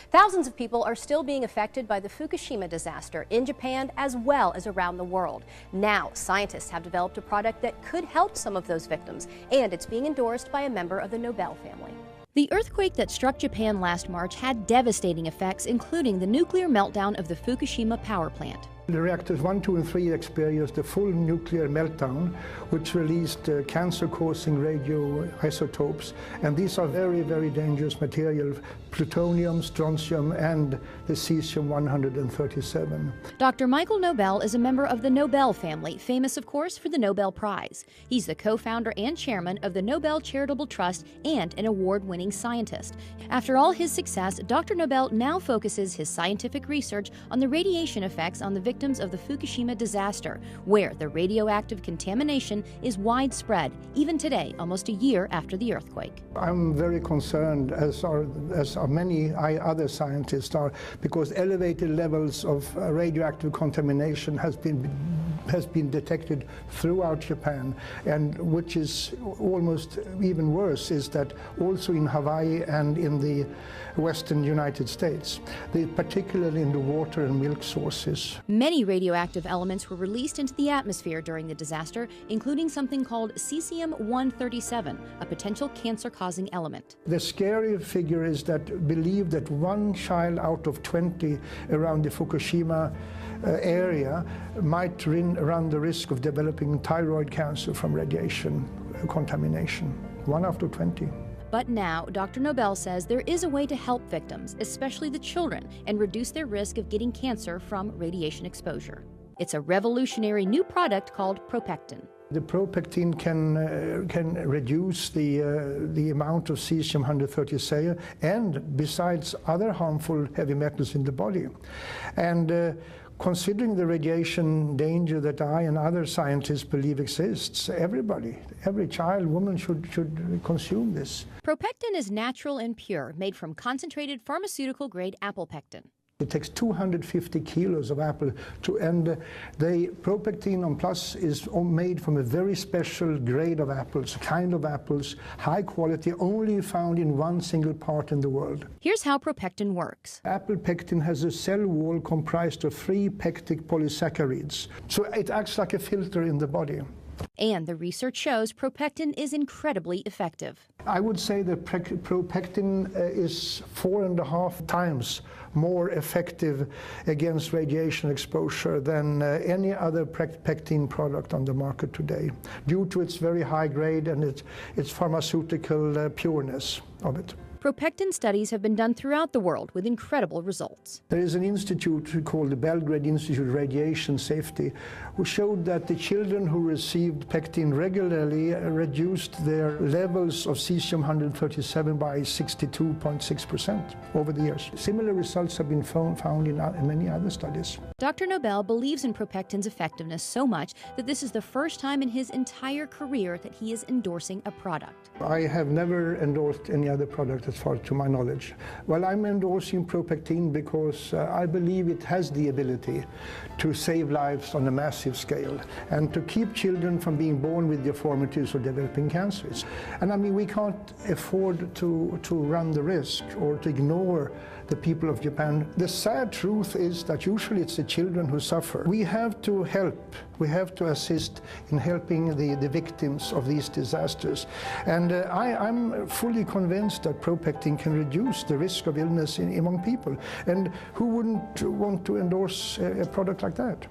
Thousands of people are still being affected by the Fukushima disaster in Japan as well as around the world. Now, scientists have developed a product that could help some of those victims, and it's being endorsed by a member of the Nobel family. The earthquake that struck Japan last March had devastating effects, including the nuclear meltdown of the Fukushima power plant. The reactors 1, 2, and 3 experienced a full nuclear meltdown, which released cancer-causing radioisotopes. And these are very, very dangerous material, plutonium, strontium, and the cesium-137. Dr. Michael Nobel is a member of the Nobel family, famous, of course, for the Nobel Prize. He's the co-founder and chairman of the Nobel Charitable Trust and an award-winning scientist. After all his success, Dr. Nobel now focuses his scientific research on the radiation effects on the victims of the Fukushima disaster, where the radioactive contamination is widespread, even today, almost a year after the earthquake. I'm very concerned, as are many other scientists are, because elevated levels of radioactive contamination has been detected throughout Japan, and which is almost even worse is that also in Hawaii and in the western United States, particularly in the water and milk sources. Many radioactive elements were released into the atmosphere during the disaster, including something called cesium-137, a potential cancer-causing element. The scary figure is that believe that 1 child out of 20 around the Fukushima area might run the risk of developing thyroid cancer from radiation contamination. 1 out of 20. But now, Dr. Nobel says there is a way to help victims, especially the children, and reduce their risk of getting cancer from radiation exposure. It's a revolutionary new product called ProPectin. The ProPectin can reduce the amount of cesium-137 and besides other harmful heavy metals in the body. And considering the radiation danger that I and other scientists believe exists, every child, woman should consume this. ProPectin is natural and pure, made from concentrated pharmaceutical-grade apple pectin. It takes 250 kilos of apple and the ProPectin on Plus is made from a very special grade of apples, high quality, only found in one single part in the world. Here's how ProPectin works. Apple pectin has a cell wall comprised of 3 pectic polysaccharides, so it acts like a filter in the body. And the research shows ProPectin is incredibly effective. I would say that ProPectin is 4.5 times more effective against radiation exposure than any other pectin product on the market today, due to its very high grade and its pharmaceutical pureness of it. ProPectin studies have been done throughout the world with incredible results. There is an institute called the Belgrade Institute of Radiation Safety, who showed that the children who received pectin regularly reduced their levels of cesium-137 by 62.6% over the years. Similar results have been found in many other studies. Dr. Nobel believes in ProPectin's effectiveness so much that this is the first time in his entire career that he is endorsing a product. I have never endorsed any other product as far to my knowledge. Well, I'm endorsing ProPectin because I believe it has the ability to save lives on a massive scale and to keep children from being born with deformities or developing cancers. And I mean, we can't afford to run the risk or to ignore the people of Japan. The sad truth is that usually it's the children who suffer. We have to help, we have to assist in helping the victims of these disasters. And I'm fully convinced that ProPectin can reduce the risk of illness among people. And who wouldn't want to endorse a product like that?